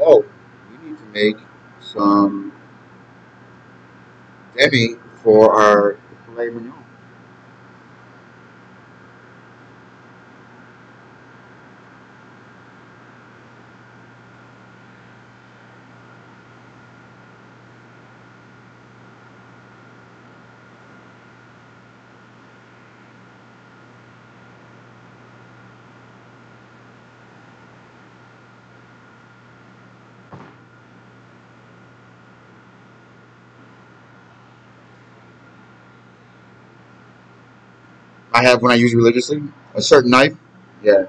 Oh, we need to make some demi for our filet mignon. I have one I use religiously. A certain knife. Yeah.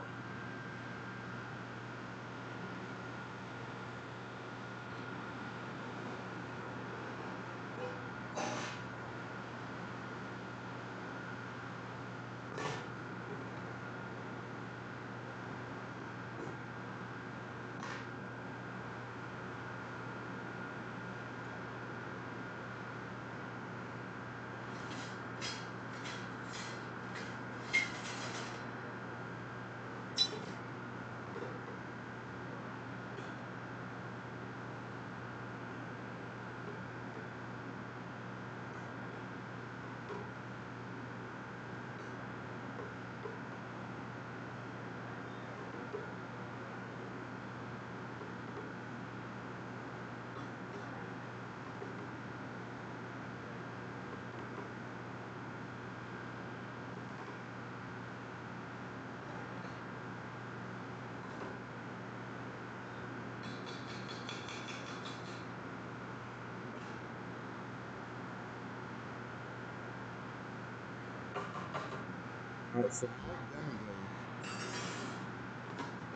Alright, so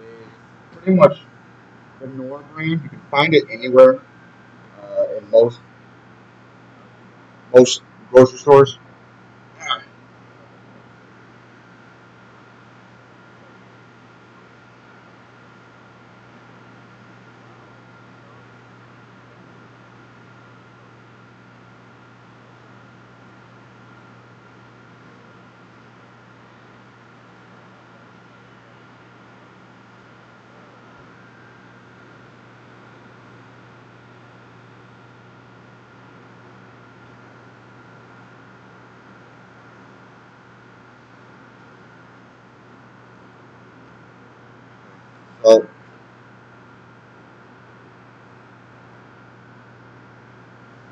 is pretty much the Nor brand. You can find it anywhere in most grocery stores. So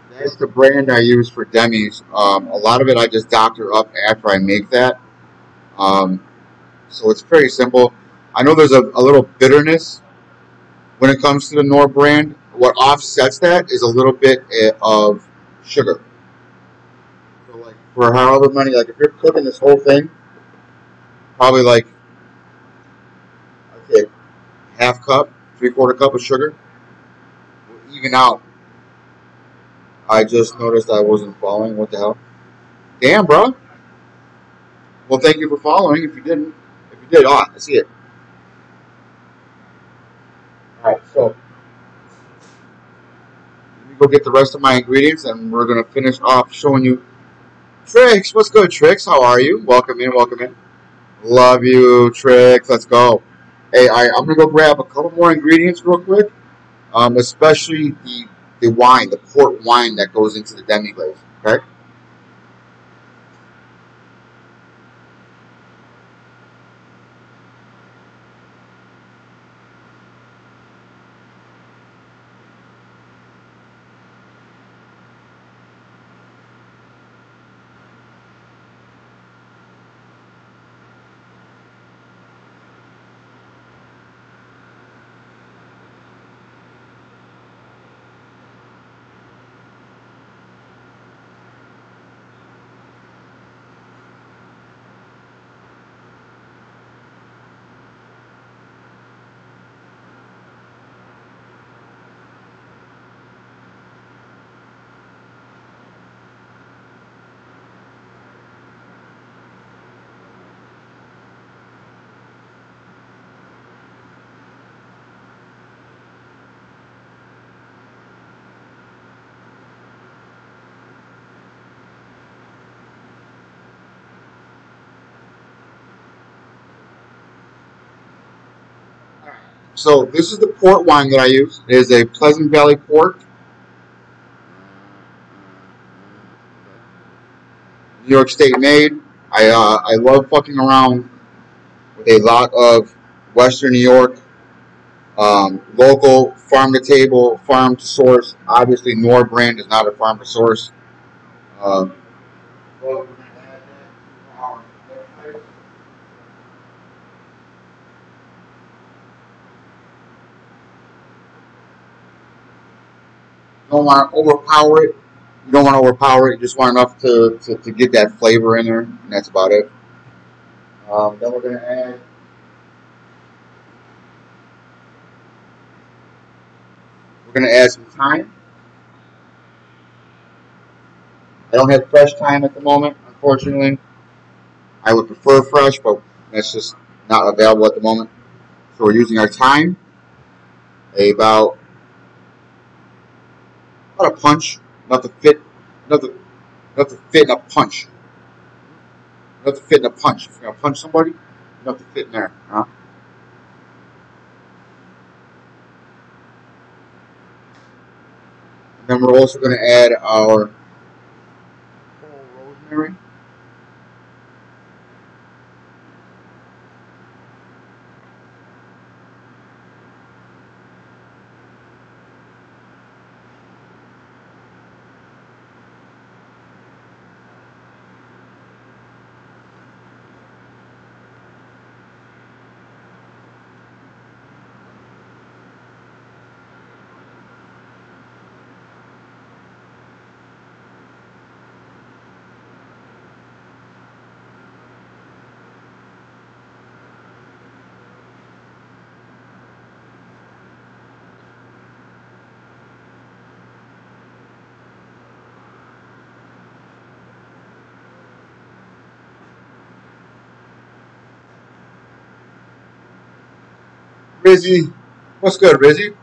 that's the brand I use for demis. A lot of it I just doctor up after I make that. Um, so it's very simple. I know there's a little bitterness when it comes to the Nor brand. What offsets that is a little bit of sugar. So like for however many, like if you're cooking this whole thing, probably like okay, half cup, 3/4 cup of sugar will even out. I just noticed I wasn't following. What the hell? Damn, bro. Well, thank you for following. If you did, oh, I see it. All right, so let me go get the rest of my ingredients, and we're gonna finish off showing you Tricks. What's good, Tricks? How are you? Welcome in, welcome in. Love you, Tricks. Let's go. Hey, I'm gonna go grab a couple more ingredients real quick. Especially the wine, the port wine that goes into the demi glaze. Okay. So this is the port wine that I use. It is a Pleasant Valley port, New York State made. I love fucking around with a lot of Western New York, local farm to table, farm to source. Obviously, Nor brand is not a farm to source. Um, don't want to overpower it. You don't want to overpower it. You just want enough to get that flavor in there, and that's about it. Then we're gonna add some thyme. I don't have fresh thyme at the moment, unfortunately. I would prefer fresh, but that's just not available at the moment. So we're using our thyme, about about a punch, enough to fit, enough to, enough to fit in a punch, enough to fit in a punch. If you're gonna punch somebody, enough to fit in there. Huh? And then we're also going to add our whole rosemary. Rizzy, what's good, Rizzy?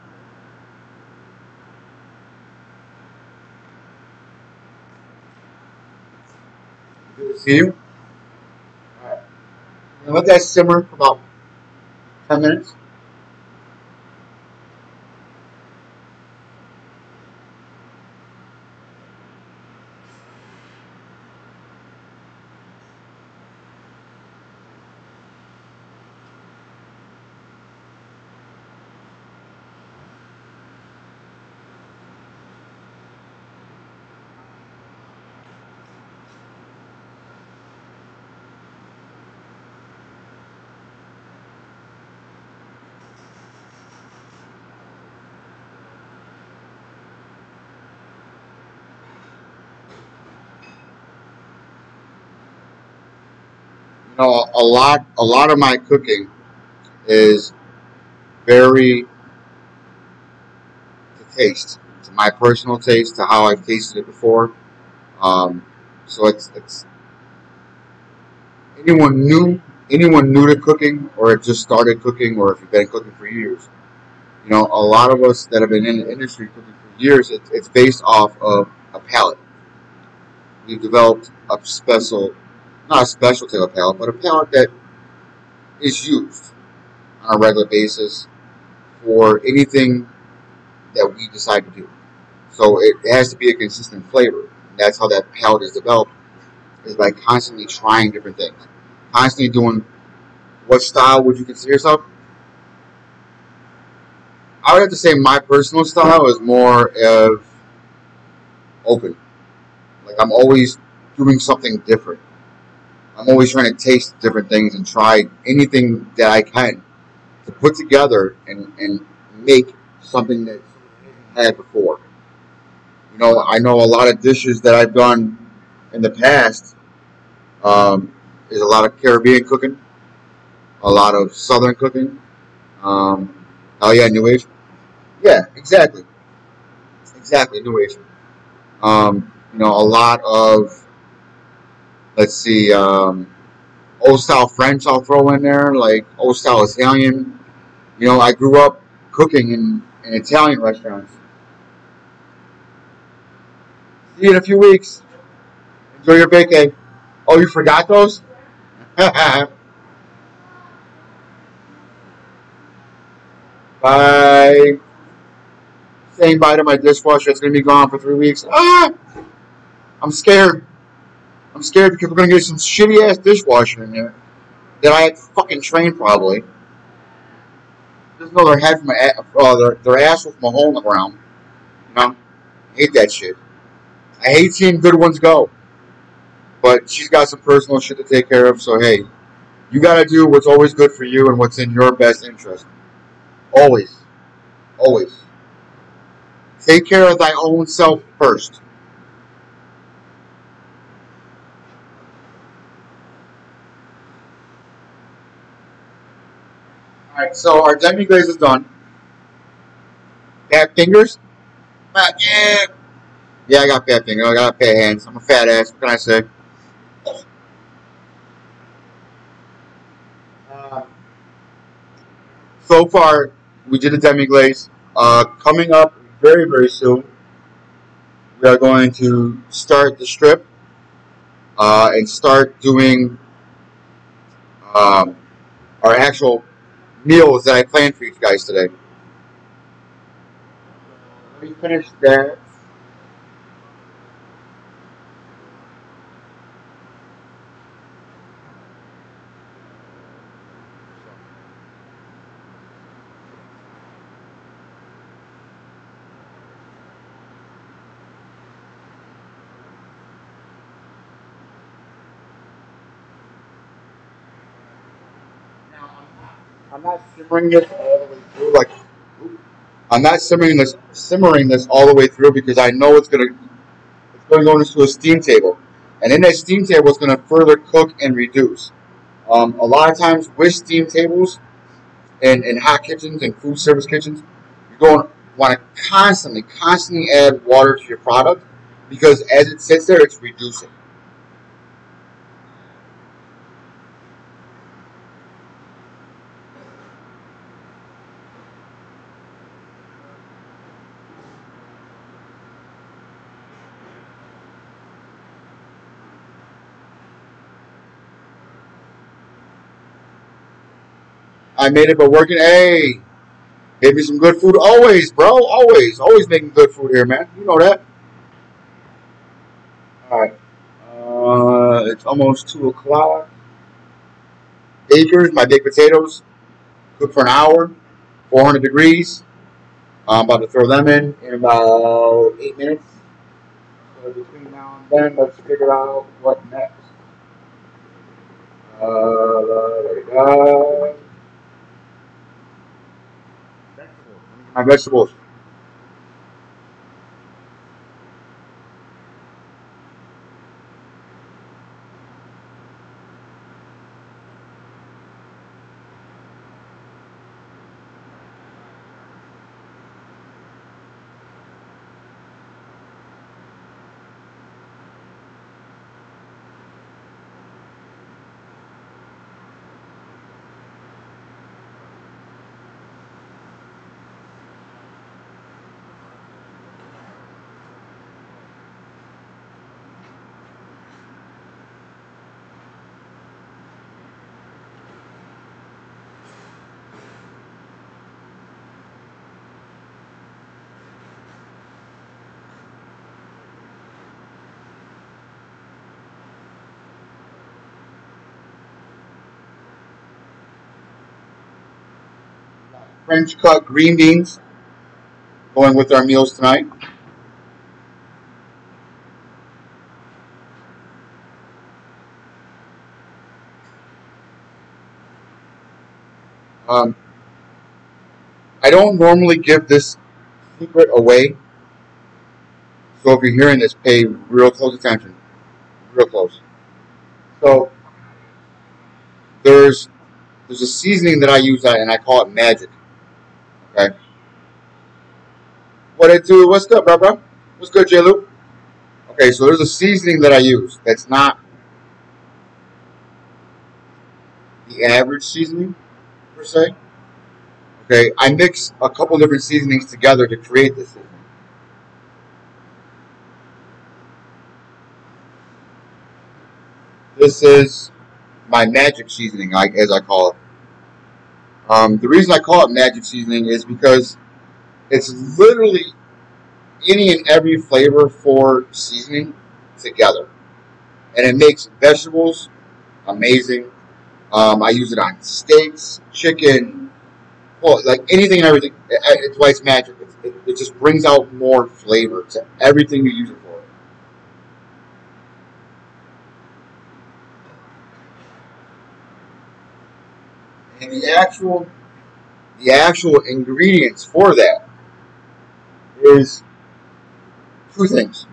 Good to see you. All right. Let that simmer for about 10 minutes. A lot of my cooking is very to taste, to my personal taste, to how I've tasted it before. Um, so it's anyone new, anyone new to cooking, or have just started cooking, or if you've been cooking for years. A lot of us that have been in the industry cooking for years, it's based off of a palate. We've developed a special, not a special type of palate, but a palate that is used on a regular basis for anything that we decide to do. So it has to be a consistent flavor. That's how that palate is developed, is by constantly trying different things. Constantly doing, what style would you consider yourself? I would have to say my personal style is more of open. Like I'm always doing something different. I'm always trying to taste different things and try anything that I can to put together and make something that I had before. I know a lot of dishes that I've done in the past, is a lot of Caribbean cooking, a lot of Southern cooking. Um, oh yeah, New Age. Yeah, exactly, New Age. A lot of, let's see, old style French I'll throw in there, like old style Italian. I grew up cooking in Italian restaurants. See you in a few weeks. Enjoy your vacay. Oh, you forgot those? by saying bye to my dishwasher. It's going to be gone for 3 weeks. I'm scared. I'm scared because we're going to get some shitty ass dishwasher in there that I had fucking trained probably. Just know their head from their ass with my hole in the ground. You know, I hate that shit. I hate seeing good ones go. But she's got some personal shit to take care of, so hey, you gotta do what's always good for you and what's in your best interest. Always. Always. Take care of thy own self first. Alright, so our demi glaze is done. Fat fingers? Yeah. Yeah, I got fat fingers. I got fat hands. I'm a fat ass. What can I say? Uh, so far, we did a demi glaze. Coming up very, very soon, we are going to start the strip and start doing um, our actual meals that I planned for you guys today. Let me finish that. Now, I'm not simmering this all the way through. I'm not simmering this all the way through because I know it's gonna go into a steam table, and in that steam table, it's gonna further cook and reduce. A lot of times with steam tables in hot kitchens and food service kitchens, you're going to want to constantly add water to your product because as it sits there, it's reducing. I made it, but working. Hey, maybe some good food always, bro. Always making good food here, man. You know that. All right. It's almost 2 o'clock. Acres, my baked potatoes, cook for an hour, 400 degrees. I'm about to throw them in about 8 minutes. So between now and then, let's figure out what next. There we go. My vegetables. French cut green beans going with our meals tonight. Um, I don't normally give this secret away, so if you're hearing this, pay real close attention. Real close. So there's there's a seasoning that I use and I call it magic. Okay. What it do? What's good, bro? What's good, J. Luke? Okay, so there's a seasoning that I use that's not the average seasoning per se. Okay, I mix a couple different seasonings together to create this seasoning. This is my magic seasoning, as I call it. The reason I call it magic seasoning is because it's literally any and every flavor for seasoning together, and it makes vegetables amazing. I use it on steaks, chicken, well, like anything and everything. It's why it's magic. It just brings out more flavor to everything you use it for. And the actual ingredients for that is two things.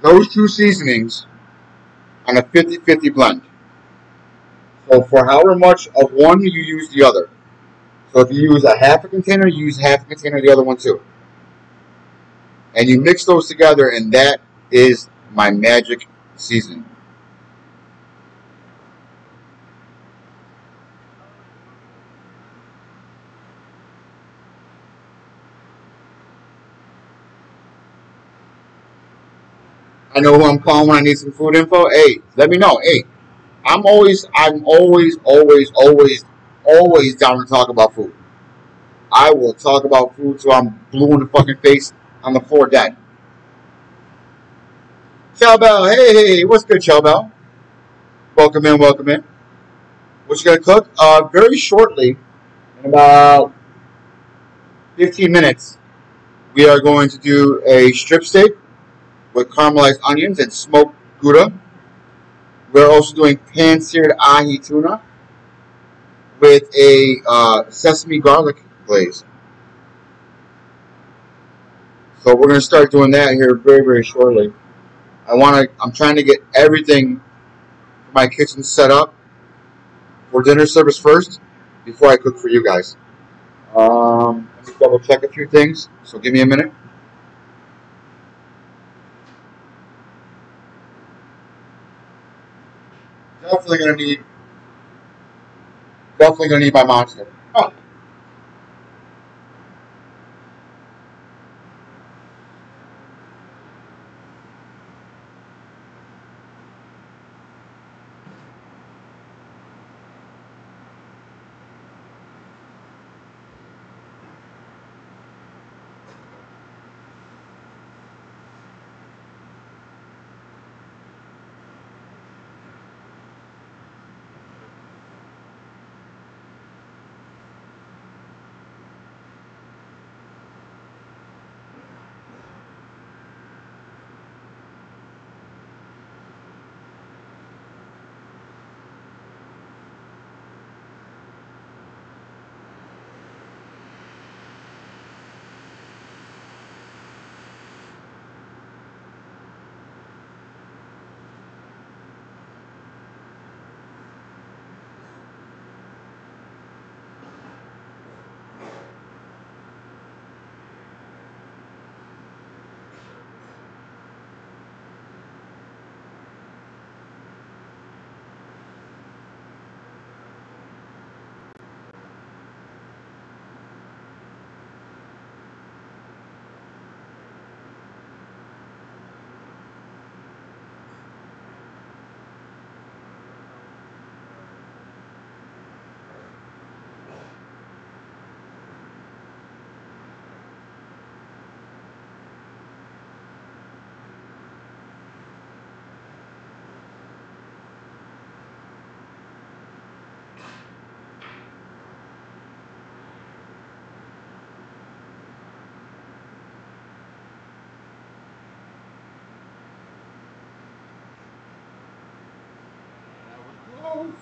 Those two seasonings on a 50-50 blend. So for however much of one you use the other. So if you use a half a container, you use half a container of the other one too. And you mix those together, and that is my magic seasoning. I know who I'm calling when I need some food info. Hey, let me know. Hey, I'm always down to talk about food. I will talk about food till I'm blue in the fucking face on the floor dead. Chow Bell, hey, what's good, Chow Bell? Welcome in, welcome in. What you gonna cook? Very shortly, in about 15 minutes, we are going to do a strip steak with caramelized onions and smoked Gouda. We're also doing pan-seared ahi tuna with a sesame garlic glaze. So we're going to start doing that here very, very shortly. I'm trying to get everything for my kitchen set up for dinner service first before I cook for you guys. Let me double check a few things. So give me a minute. Definitely gonna need, definitely gonna need my monster. Oh, that was close.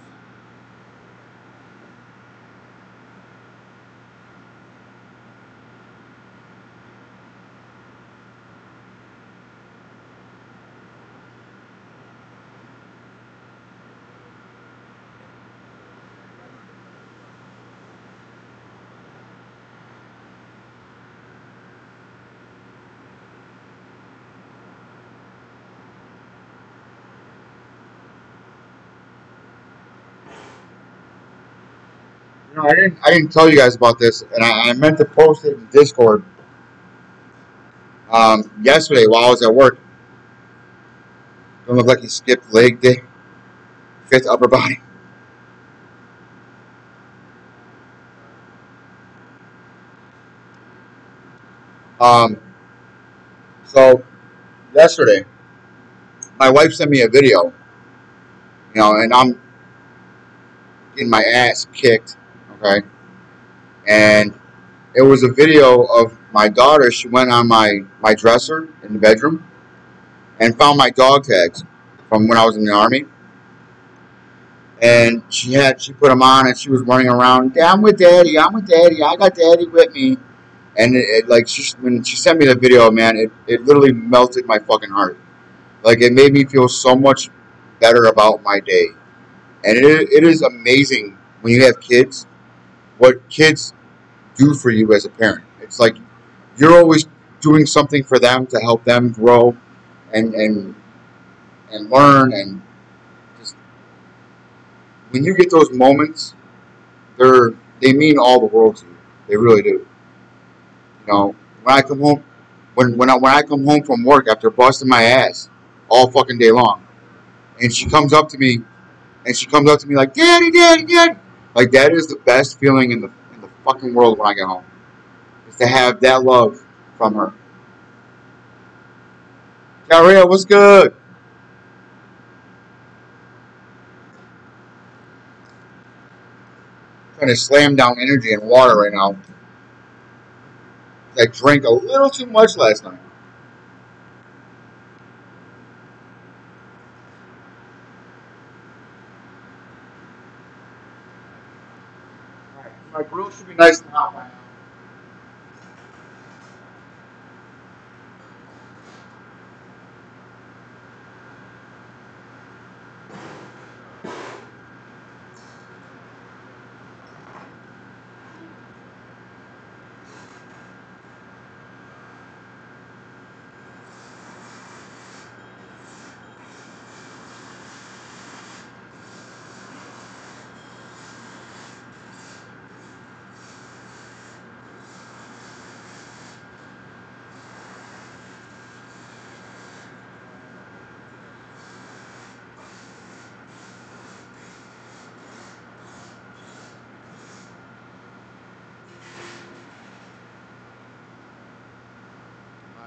You know, I didn't tell you guys about this, and I meant to post it in Discord yesterday while I was at work. Don't look like he skipped leg day, fifth upper body. Um, so yesterday, my wife sent me a video, you know, and I'm getting my ass kicked, okay, and it was a video of my daughter. She went on my dresser in the bedroom and found my dog tags from when I was in the army. And she put them on and she was running around. Yeah, I'm with daddy. I'm with daddy. I got daddy with me. And like when she sent me the video, man, it literally melted my fucking heart. Like it made me feel so much better about my day. And it is amazing when you have kids, what kids do for you as a parent. It's like you're always doing something for them to help them grow and and learn, and just when you get those moments, they mean all the world to you. They really do. You know, when I come home, when I come home from work after busting my ass all fucking day long, and she comes up to me like, "Daddy, Daddy, Daddy," like that is the best feeling in the fucking world when I get home, is to have that love from her. Gabriel, what's good? Trying to slam down energy and water right now. I drank a little too much last night. Alright, my grill should be nice and hot by now.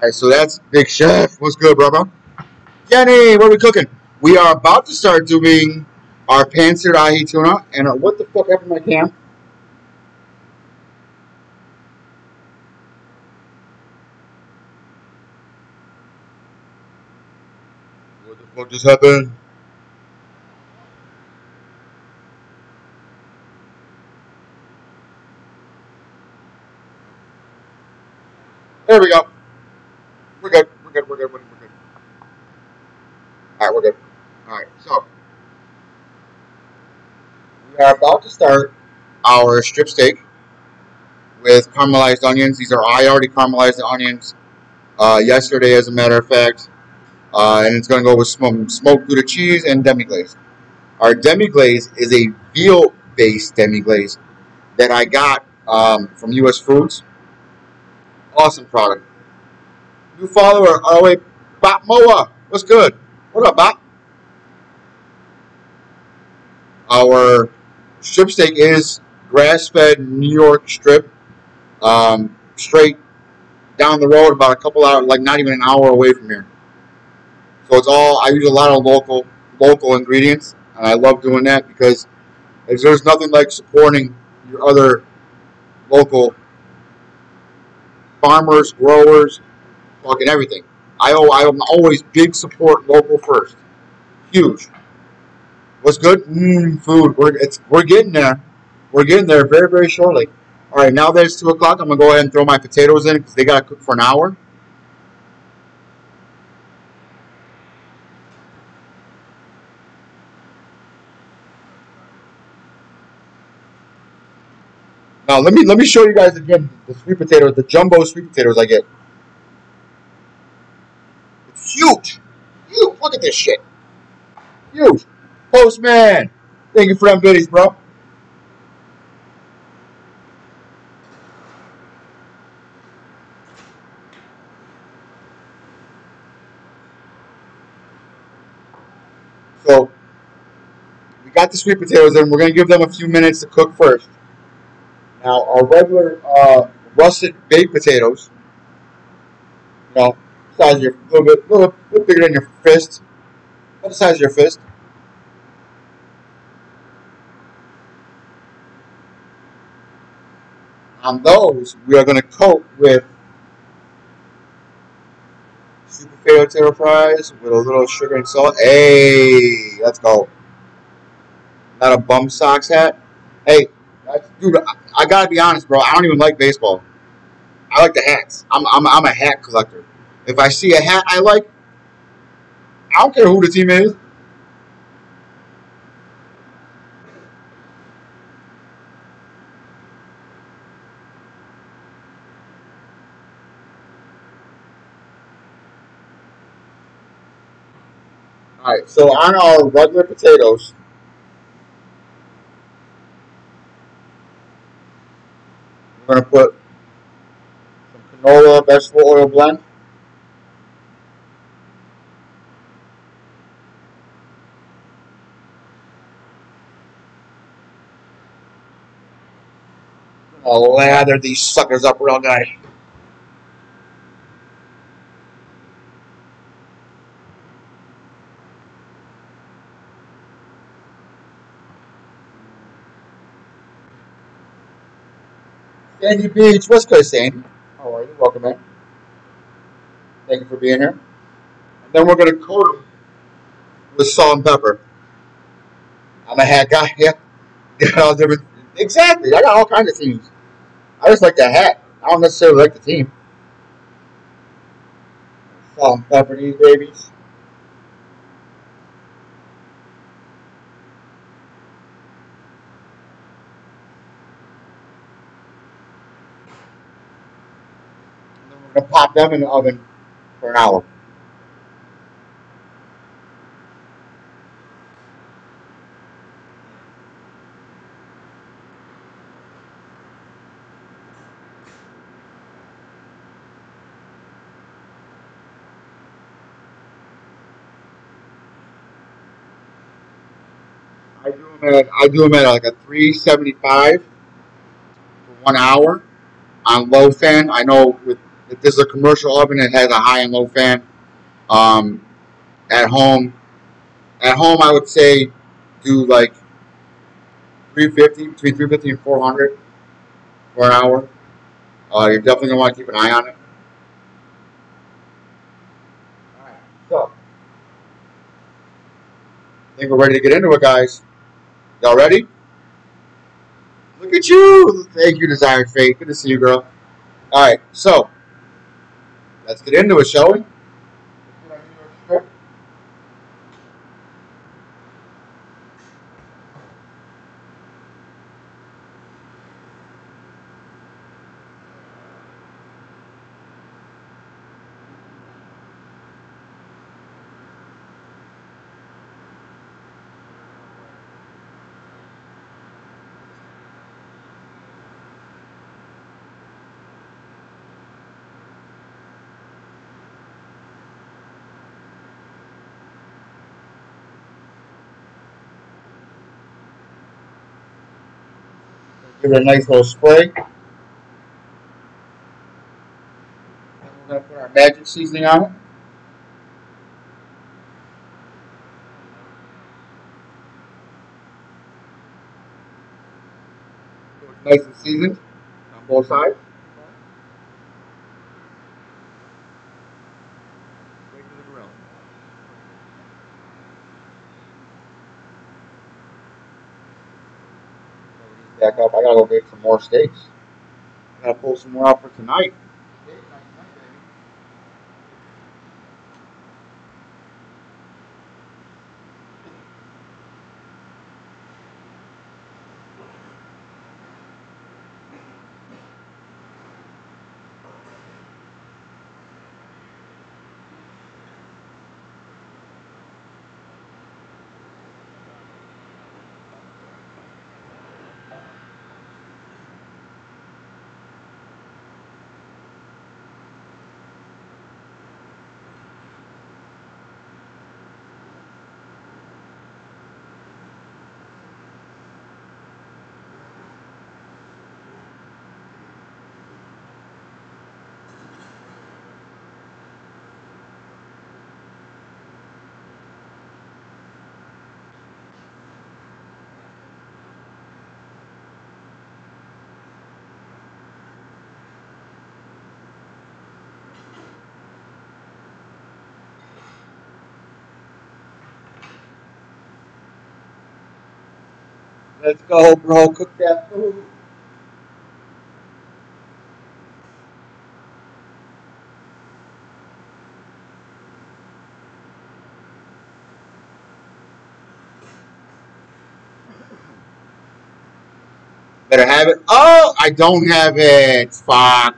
Alright, so that's Big Chef. What's good, brother? Jenny, what are we cooking? We are about to start doing our pan-seared ahi tuna, and what the fuck happened to my cam? What the fuck just happened? There we go. We're good. We're good. We're good. We're good. Alright, we're good. Alright, so we are about to start our strip steak with caramelized onions. I already caramelized the onions yesterday, as a matter of fact. And it's going to go with smoked Gouda cheese and demi-glaze. Our demi-glaze is a veal-based demi-glaze that I got from US Foods. Awesome product. New follower, oh wait, Bop Moa. What's good? What up, Bop? Our strip steak is grass-fed New York strip, straight down the road, about a couple hours, like not even an hour away from here. So it's all, I use a lot of local ingredients, and I love doing that because there's nothing like supporting your other local farmers, growers, fucking everything. I'm always big support local first. Huge. What's good? Food. We're getting there. We're getting there very, very shortly. All right, now that it's 2 o'clock, I'm gonna go ahead and throw my potatoes in because they gotta cook for an hour. Now let me show you guys again the sweet potatoes, the jumbo sweet potatoes I get. It's huge. Huge. Look at this shit. Huge. Postman. Thank you for them goodies, bro. So we got the sweet potatoes in. We're going to give them a few minutes to cook first. Now, our regular russet baked potatoes, you know, size of your little bit bigger than your fist, about the size of your fist. On those, we are going to coat with sweet potato fries with a little sugar and salt. Hey, let's go. Not a bum socks hat. Hey, dude, I gotta be honest, bro. I don't even like baseball. I like the hats. I'm a hat collector. If I see a hat I like, I don't care who the team is. All right, so on our regular potatoes, we're gonna put some canola vegetable oil blend, I'll lather these suckers up real nice. Sandy Beach, what's good, Sandy? How are you? Welcome in. Thank you for being here. And then we're gonna coat them with salt and pepper. I'm a hat guy. Yeah, all different. Exactly. I got all kinds of teams. I just like the hat. I don't necessarily like the team. Salt and pepper these babies. And then we're gonna pop them in the oven for an hour. I do them at like a 375 for 1 hour on low fan. I know with if this is a commercial oven, it has a high and low fan. Um, at home, I would say do like 350 between 350 and 400 for an hour. You're definitely gonna want to keep an eye on it. All right, so I think we're ready to get into it, guys. Y'all ready? Look at you! Thank you, Desired Fate. Good to see you, girl. All right, so let's get into it, shall we? Give it a nice little spray. We're gonna put our magic seasoning on it. So it's nice and seasoned on both sides. Straight to the grill. Back up. I gotta go get some more steaks. I gotta pull some more out for tonight. Steak night tonight, baby. Let's go, bro. Cook that food. Better have it. Oh, I don't have it. Fuck.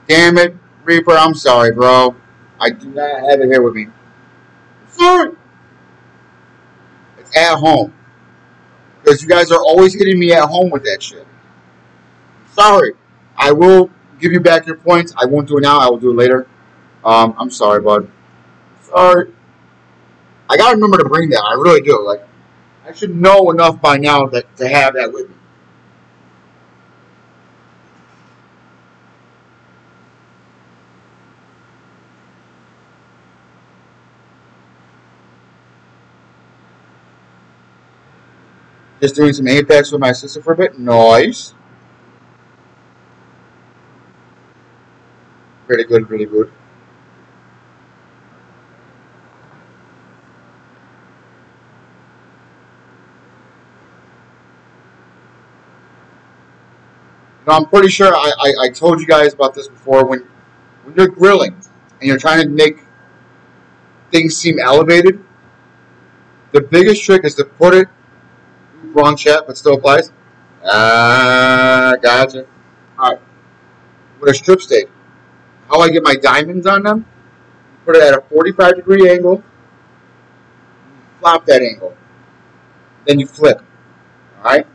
Damn it, Reaper. I'm sorry, bro. I do not have it here with me. Sorry. It's at home. Because you guys are always hitting me at home with that shit. Sorry. I will give you back your points. I won't do it now. I will do it later. I'm sorry, bud. Sorry. I gotta remember to bring that. I really do. Like, I should know enough by now that to have that with me. Just doing some Apex with my sister for a bit. Nice. Pretty good, really good. Now, I'm pretty sure I told you guys about this before. When you're grilling and you're trying to make things seem elevated, the biggest trick is to put it, wrong chat, but still applies. Ah, gotcha. All right. With a strip steak, how I get my diamonds on them, put it at a 45-degree angle, flop that angle, then you flip. All right.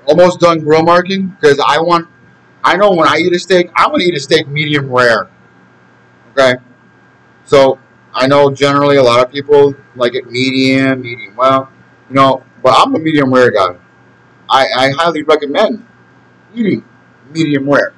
Almost done grill marking because I know when I eat a steak, I want to eat a steak medium rare. Okay. So I know generally a lot of people like it medium well, but I'm a medium rare guy. I highly recommend eating medium rare.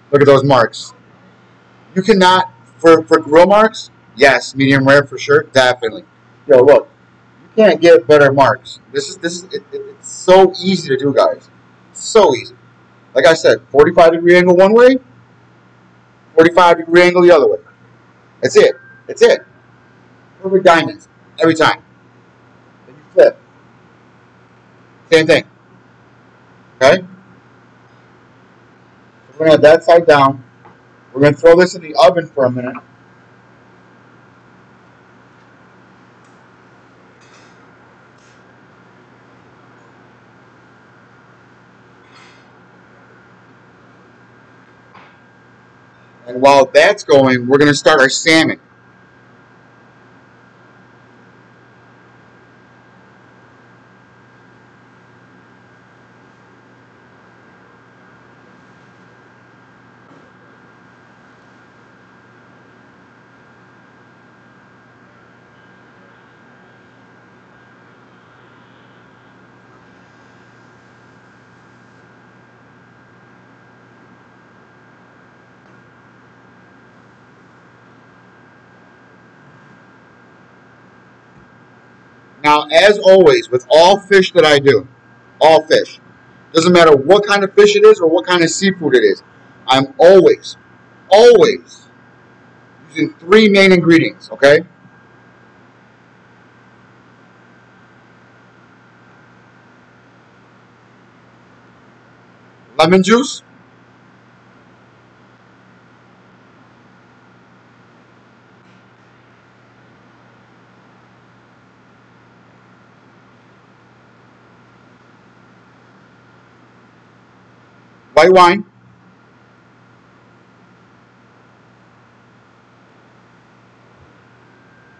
Look at those marks. You cannot for grill marks. Yes, medium rare for sure, definitely. Yo, look, you can't get better marks. It's so easy to do, guys. So easy. Like I said, 45-degree angle one way, 45-degree angle the other way. That's it. That's it. Perfect diamonds every time. Then you flip. Same thing. Okay? So we're gonna have that side down. We're gonna throw this in the oven for a minute. And while that's going, we're gonna start our salmon. Now, as always, with all fish that I do, all fish, doesn't matter what kind of fish it is or what kind of seafood it is, I'm always using three main ingredients, okay? Lemon juice, white wine,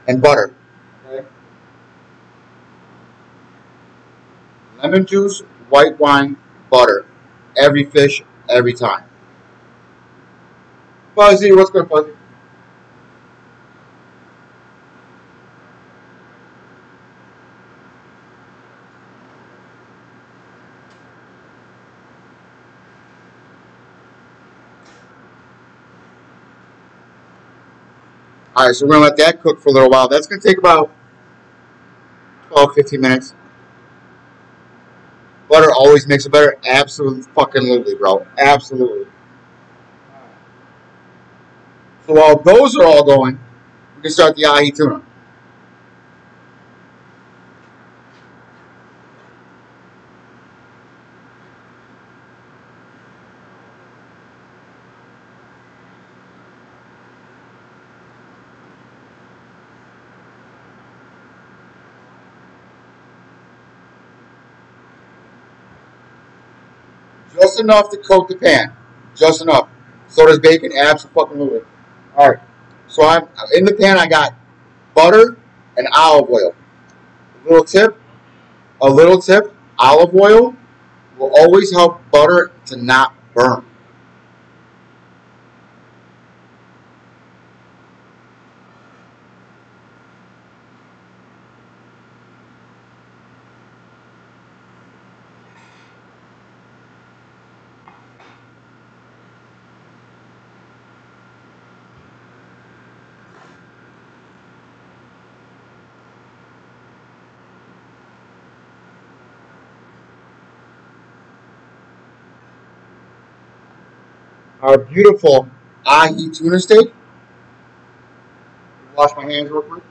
and butter. Okay? Lemon juice, white wine, butter. Every fish, every time. Fuzzy, what's good, Fuzzy? All right, so we're going to let that cook for a little while. That's going to take about 12, 15 minutes. Butter always makes it better. Absolutely fucking bro. Absolutely. So while those are all going, we can start the ahi tuna. Just enough to coat the pan. Just enough. So does bacon. Absolutely. All right. So I'm in the pan. I got butter and olive oil. A little tip. A little tip. Olive oil will always help butter to not burn. Our beautiful ahi tuna steak. Wash my hands real quick.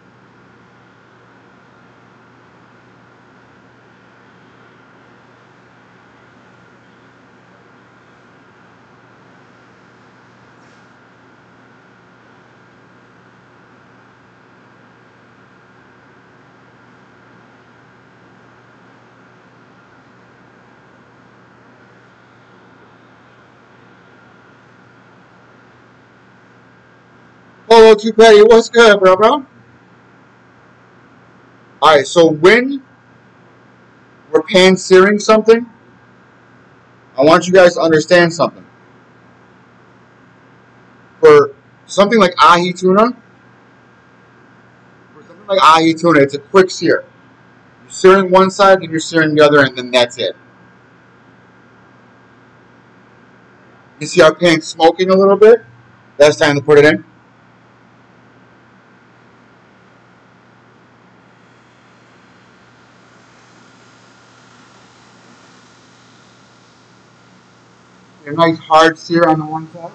Hello, Two Petty. What's good, bro? All right. So when we're pan searing something, I want you guys to understand something. For something like ahi tuna, it's a quick sear. You're searing one side, then you're searing the other, and then that's it. You see our pan smoking a little bit? That's time to put it in. A nice hard sear on the one side.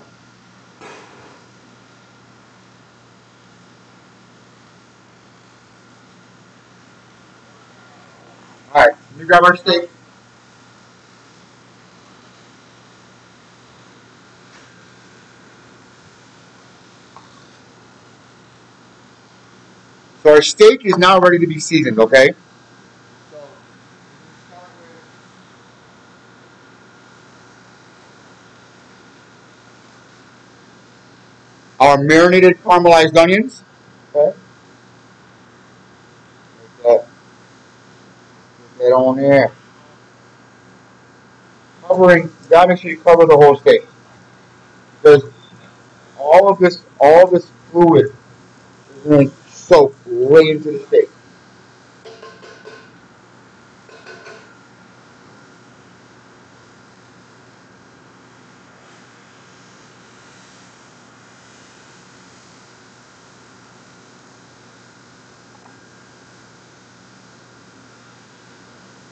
All right, let me grab our steak. So our steak is now ready to be seasoned, okay? Our marinated caramelized onions. Okay. Put that on there. Covering, you gotta make sure you cover the whole steak. Because all of this fluid is going to soak right into the steak.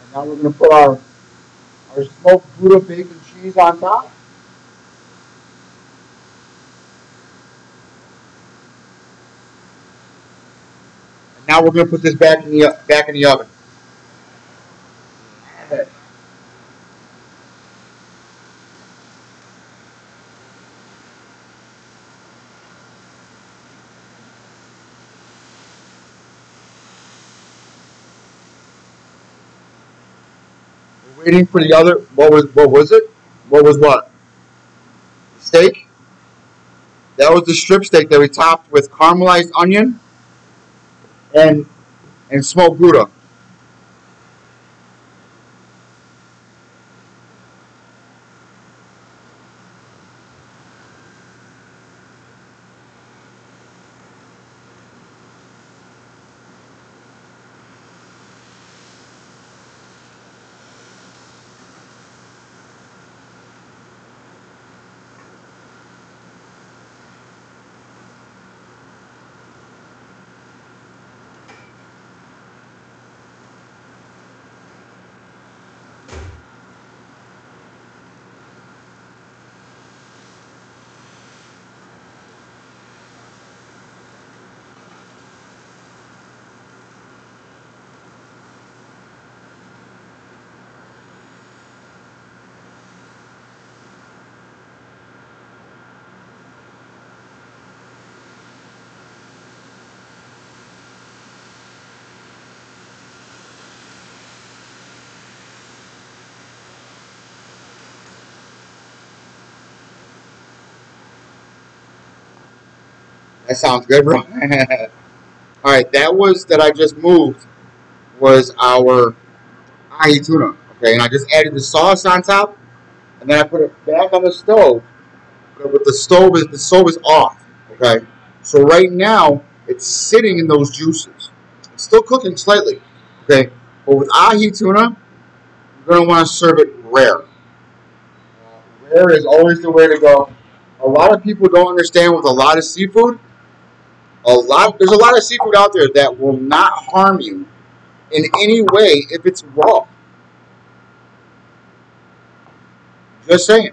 And now we're going to put our smoked Gouda bacon cheese on top. And now we're going to put this back in the oven. We're waiting for the other. What was it? What was what? Steak. That was the strip steak that we topped with caramelized onion and smoked Gouda. That sounds good, bro. All right, that I just moved was our ahi tuna. Okay, and I just added the sauce on top, and then I put it back on the stove. But the stove is off. Okay, so right now it's sitting in those juices. It's still cooking slightly. Okay, but with ahi tuna, you're gonna want to serve it rare. Rare is always the way to go. A lot of people don't understand with a lot of seafood. There's a lot of seafood out there that will not harm you in any way if it's raw. Just saying.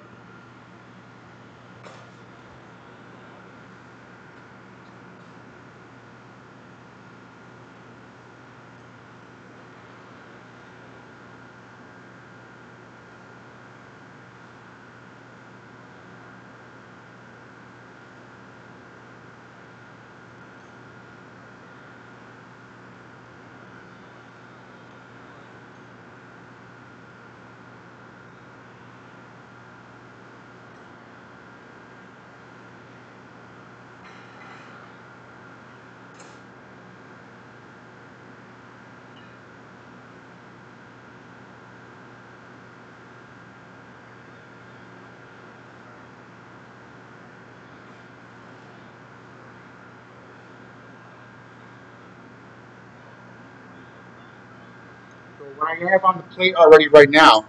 So what I have on the plate already right now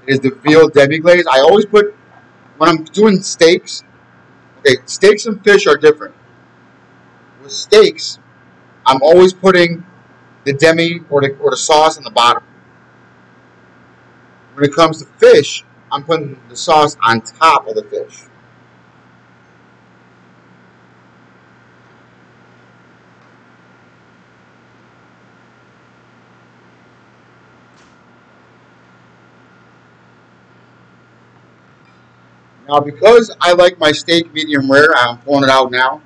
is the veal demi glaze. I always put when I'm doing steaks. Okay, steaks and fish are different. With steaks, I'm always putting the demi or the sauce in the bottom. When it comes to fish, I'm putting the sauce on top of the fish. Now, because I like my steak medium rare, I'm pulling it out now.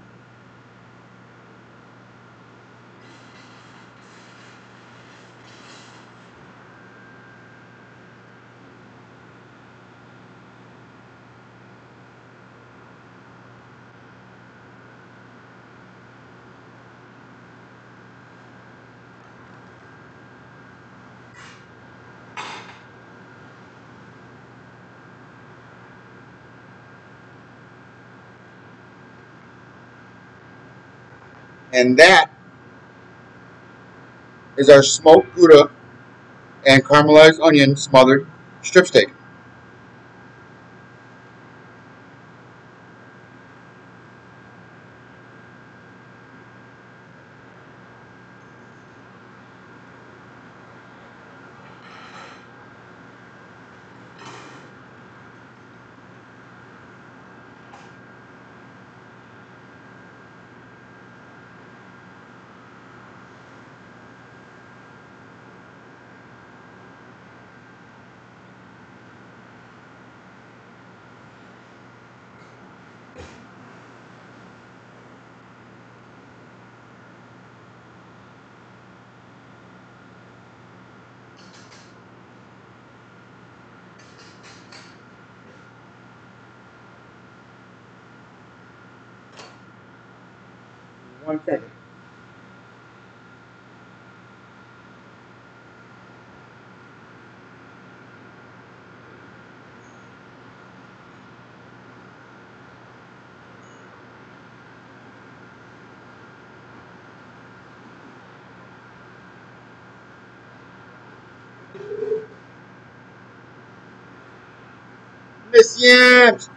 And that is our smoked Gouda and caramelized onion smothered strip steak. One second. Miss Yams!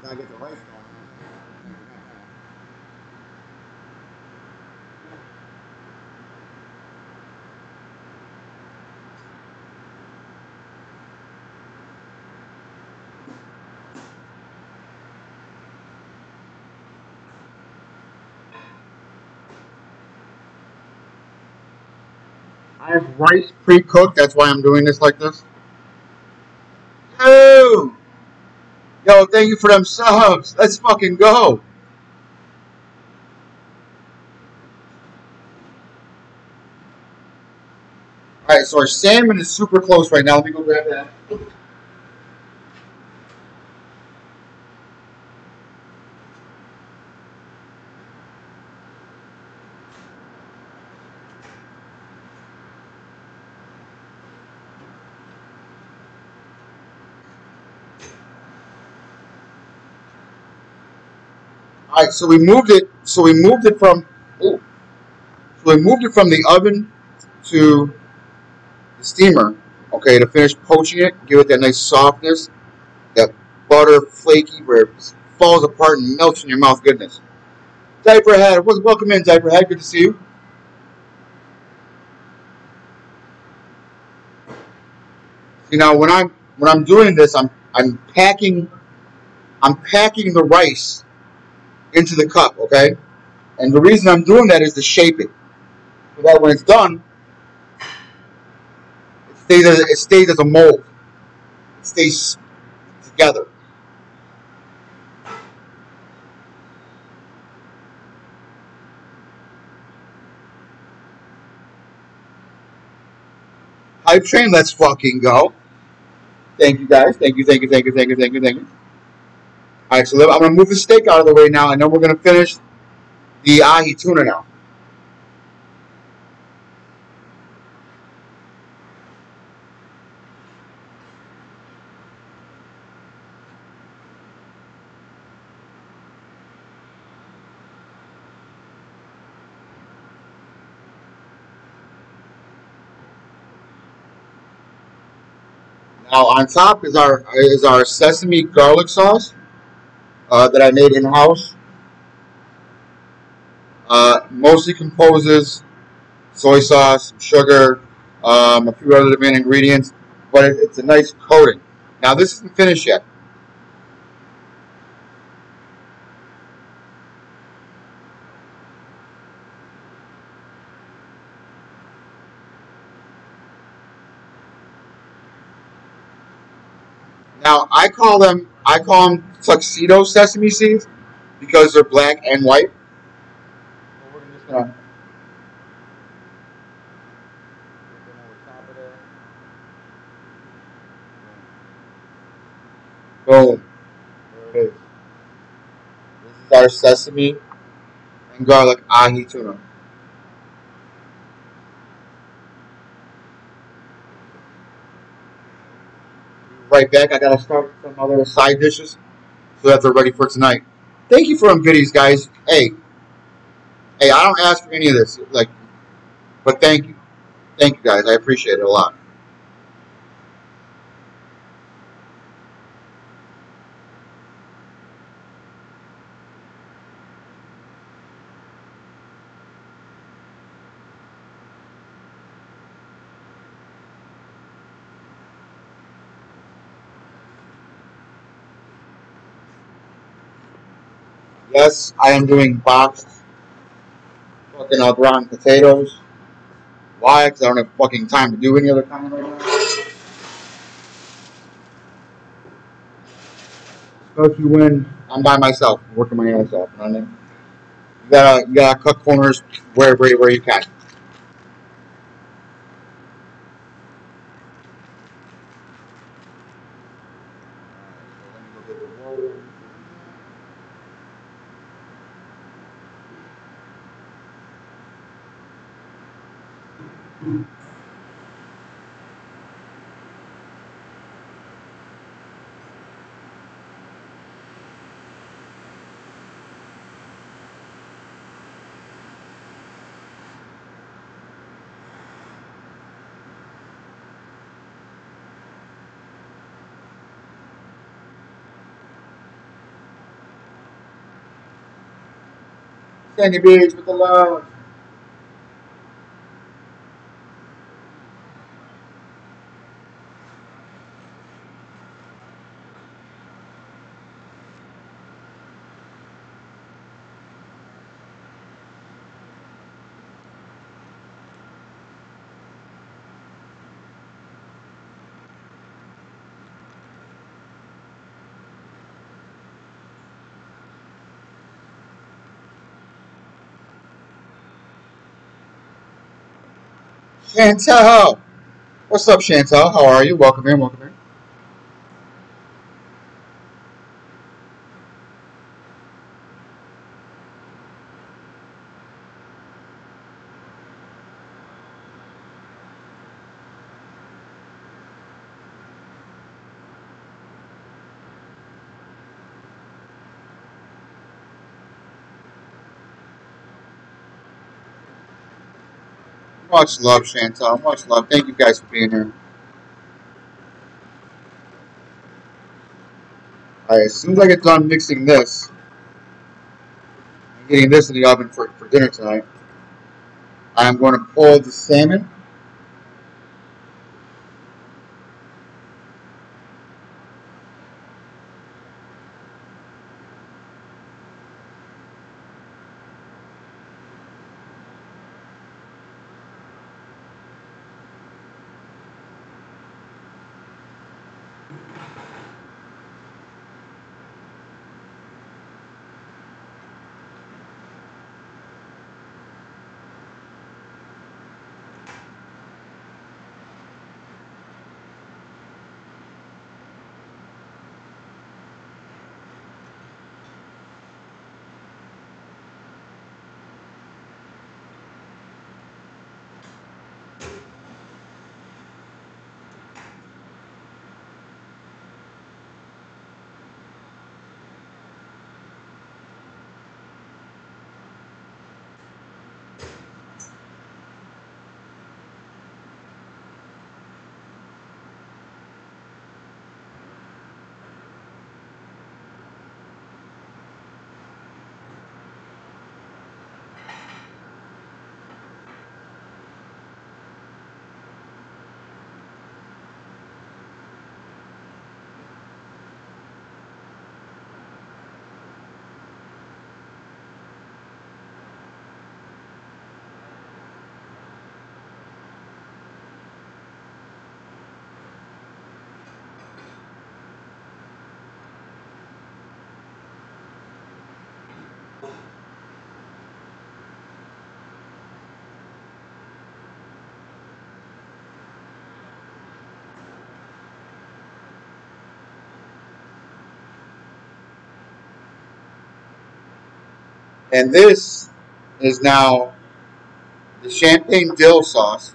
Gotta get the rice going. I have rice pre-cooked. That's why I'm doing this like this. Yo, yo, thank you for them subs. Let's fucking go. All right, so our salmon is super close right now. Let me go grab that. All right, so we moved it. So we moved it from. Oh, so we moved it from the oven to the steamer. Okay, to finish poaching it, give it that nice softness, that butter flaky where it falls apart and melts in your mouth. Goodness. Diaperhead, welcome in, Diaperhead. Good to see you. You know, when I'm doing this, I'm packing the rice into the cup. Okay, and the reason I'm doing that is to shape it, so that when it's done, it stays as a mold. It stays together. Hype train, let's fucking go. Thank you guys. Thank you. Thank you. Thank you. Thank you. Thank you. Thank you. All right, so I'm gonna move the steak out of the way now, and then we're gonna finish the ahi tuna now. Now on top is our sesame garlic sauce that I made in house. Mostly composes soy sauce, sugar, a few other main ingredients, but it's a nice coating. Now this isn't finished yet. Now I call them tuxedo sesame seeds because they're black and white. So we're just gonna put them over top of there. Boom. There it is. This is our sesame and garlic ahi tuna. Right back. I gotta start some other side dishes so that they're ready for tonight. Thank you for them goodies, guys. Hey, I don't ask for any of this, like, but thank you guys. I appreciate it a lot. Yes, I am doing boxed fucking ground potatoes. Why? Because I don't have fucking time to do any other kind right now. Especially when I'm by myself, working my ass off. You know what I mean? You gotta cut corners where you can. Sandy Beach with the love. Chantel! What's up, Chantel? How are you? Welcome in, welcome in. Much love, Chantel. Much love. Thank you guys for being here. Alright, as soon as I get done mixing this, and getting this in the oven for dinner tonight, I'm going to pull the salmon. And this is now the champagne dill sauce.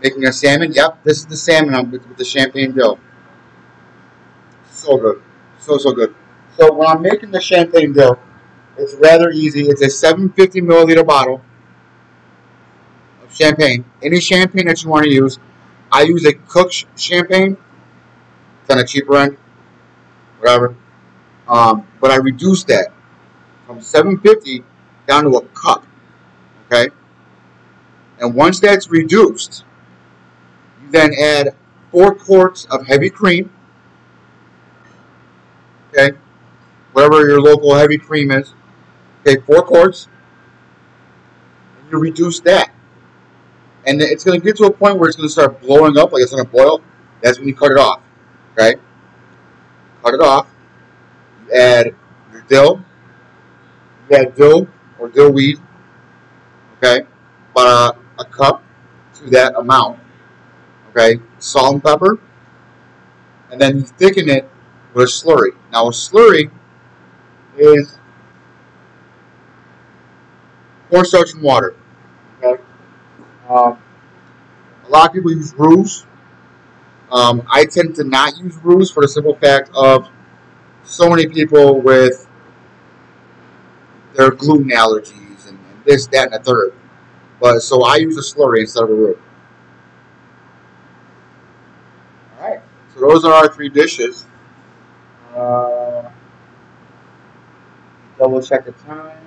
Making a salmon. Yep, this is the salmon with the champagne dill. So good. So good. So when I'm making the champagne dill, it's rather easy. It's a 750 milliliter bottle of champagne. Any champagne that you want to use. I use a cooked champagne. It's on a cheaper end. Whatever. But I reduced that from 750 down to a cup. Okay? And once that's reduced, you then add 4 quarts of heavy cream. Okay? Whatever your local heavy cream is. Okay, 4 quarts. And you reduce that. And it's going to get to a point where it's going to start blowing up, like it's going to boil. That's when you cut it off. Okay? Cut it off. You add your dill. You add dill or dill weed. Okay? About a cup to that amount. Okay? Salt and pepper. And then you thicken it with a slurry. Now, a slurry is cornstarch and water. Okay? A lot of people use roux. I tend to not use roux for the simple fact of so many people with their gluten allergies and this, that, and the third. But so I use a slurry instead of a roux. All right. So those are our 3 dishes. Double check the time.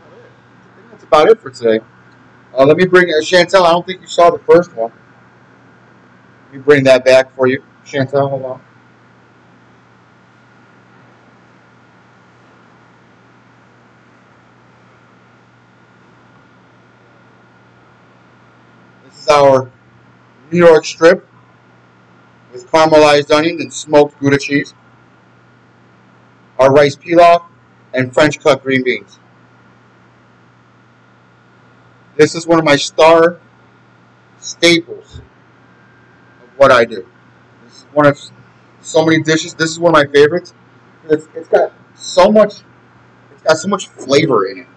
I think that's about it for today. Let me bring Chantel. I don't think you saw the first one. Let me bring that back for you, Chantel. Hold on. This is our New York strip with caramelized onion and smoked Gouda cheese. Our rice pilaf and French cut green beans. This is one of my star staples of what I do. This is one of so many dishes. This is one of my favorites. It's got so much. It's got so much flavor in it.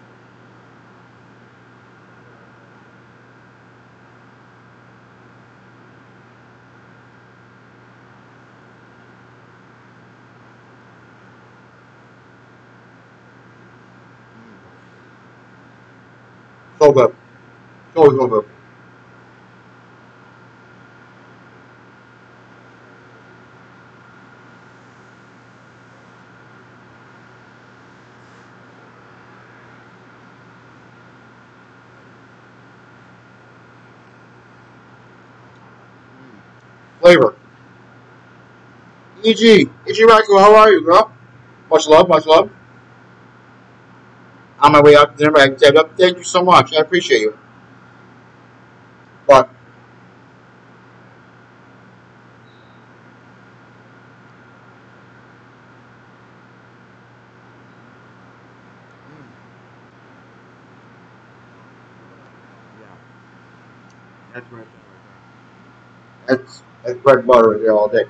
So good. So good. Flavor. EG Raku, how are you, girl? Much love, much love. On my way out to dinner, I tabbed up. Thank you so much. I appreciate you. But yeah, that's right. That's bread and butter right there all day.